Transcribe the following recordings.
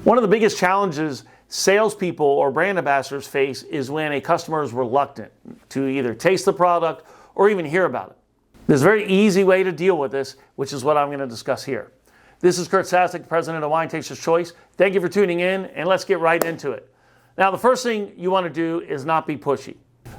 One of the biggest challenges salespeople or brand ambassadors face is when a customer is reluctant to either taste the product or even hear about it. There's a very easy way to deal with this, which is what I'm going to discuss here. This is Curt Sassak, president of Winetasters Choice. Thank you for tuning in, and let's get right into it. Now, the first thing you want to do is not be pushy.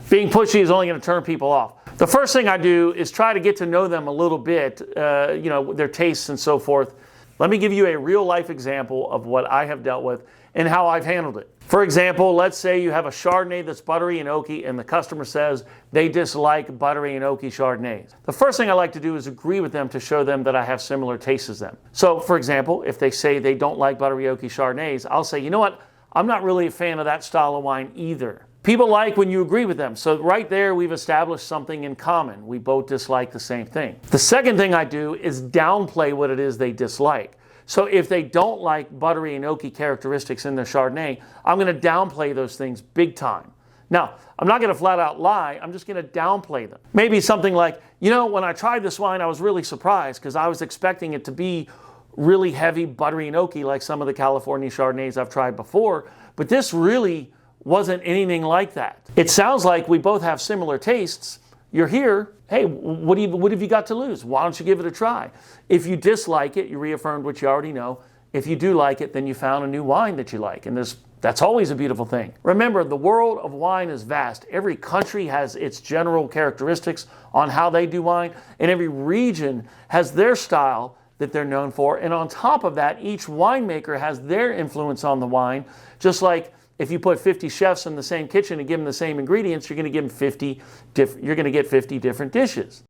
Being pushy is only going to turn people off. The first thing I do is try to get to know them a little bit, their tastes and so forth. Let me give you a real life example of what I have dealt with and how I've handled it. For example, let's say you have a Chardonnay that's buttery and oaky and the customer says they dislike buttery and oaky Chardonnays. The first thing I like to do is agree with them to show them that I have similar tastes as them. So for example, if they say they don't like buttery oaky Chardonnays, I'll say, you know what, I'm not really a fan of that style of wine either. People like when you agree with them. So right there, we've established something in common. We both dislike the same thing. The second thing I do is downplay what it is they dislike. So if they don't like buttery and oaky characteristics in their Chardonnay, I'm going to downplay those things big time. Now, I'm not going to flat out lie. I'm just going to downplay them. Maybe something like, when I tried this wine, I was really surprised because I was expecting it to be really heavy, buttery and oaky like some of the California Chardonnays I've tried before. But this really wasn't anything like that. It sounds like we both have similar tastes. You're here. Hey, what have you got to lose? Why don't you give it a try? If you dislike it, you reaffirmed what you already know. If you do like it, then you found a new wine that you like. And that's always a beautiful thing. Remember, the world of wine is vast. Every country has its general characteristics on how they do wine, and every region has their style that they're known for. And on top of that, each winemaker has their influence on the wine, just like if you put 50 chefs in the same kitchen and give them the same ingredients, you're going to give them 50 different dishes.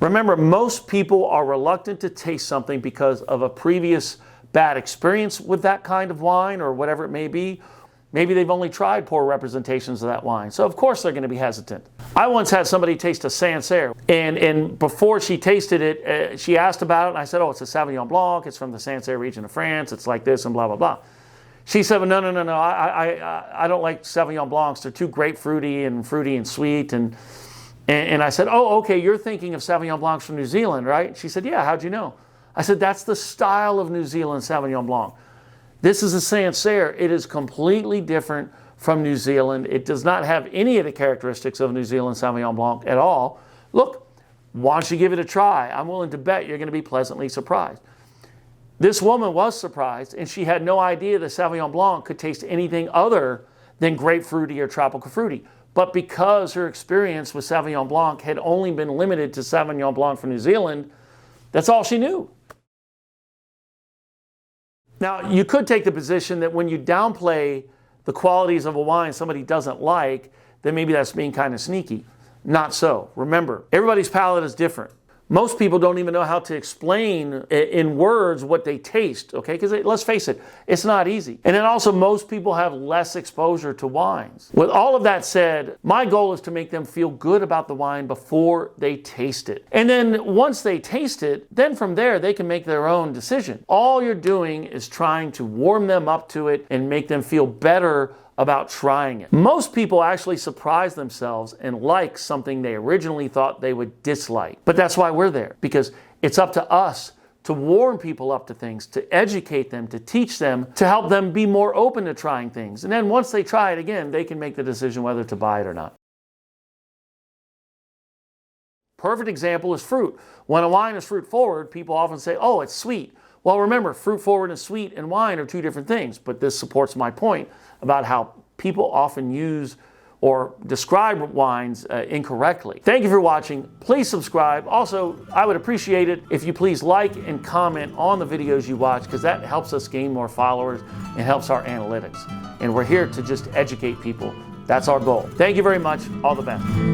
Remember, most people are reluctant to taste something because of a previous bad experience with that kind of wine or whatever it may be. Maybe they've only tried poor representations of that wine. So of course they're going to be hesitant. I once had somebody taste a Sancerre, and before she tasted it, she asked about it, and I said, oh, it's a Sauvignon Blanc, it's from the Sancerre region of France, it's like this and blah, blah, blah. She said, well, no, I don't like Sauvignon Blancs. They're too grapefruity and sweet. And I said, oh, okay, you're thinking of Sauvignon Blancs from New Zealand, right? She said, yeah, how'd you know? I said, that's the style of New Zealand Sauvignon Blanc. This is a Sancerre. It is completely different from New Zealand. It does not have any of the characteristics of New Zealand Sauvignon Blanc at all. Look, why don't you give it a try? I'm willing to bet you're going to be pleasantly surprised. This woman was surprised, and she had no idea that Sauvignon Blanc could taste anything other than grapefruity or tropical fruity. But because her experience with Sauvignon Blanc had only been limited to Sauvignon Blanc from New Zealand, that's all she knew. Now, you could take the position that when you downplay the qualities of a wine somebody doesn't like, then maybe that's being kind of sneaky. Not so. Remember, everybody's palate is different. Most people don't even know how to explain in words what they taste, okay? Because let's face it, it's not easy. And then also, most people have less exposure to wines. With all of that said, my goal is to make them feel good about the wine before they taste it. And then once they taste it, then from there, they can make their own decision. All you're doing is trying to warm them up to it and make them feel better about trying it. Most people actually surprise themselves and like something they originally thought they would dislike. But that's why we're there, because it's up to us to warm people up to things, to educate them, to teach them, to help them be more open to trying things. And then once they try it again, they can make the decision whether to buy it or not. Perfect example is fruit. When a wine is fruit forward, people often say, oh, it's sweet. Well, remember, fruit forward and sweet and wine are two different things, but this supports my point about how people often use or describe wines incorrectly. Thank you for watching. Please subscribe. Also, I would appreciate it if you please like and comment on the videos you watch, because that helps us gain more followers and helps our analytics. And we're here to just educate people. That's our goal. Thank you very much. All the best.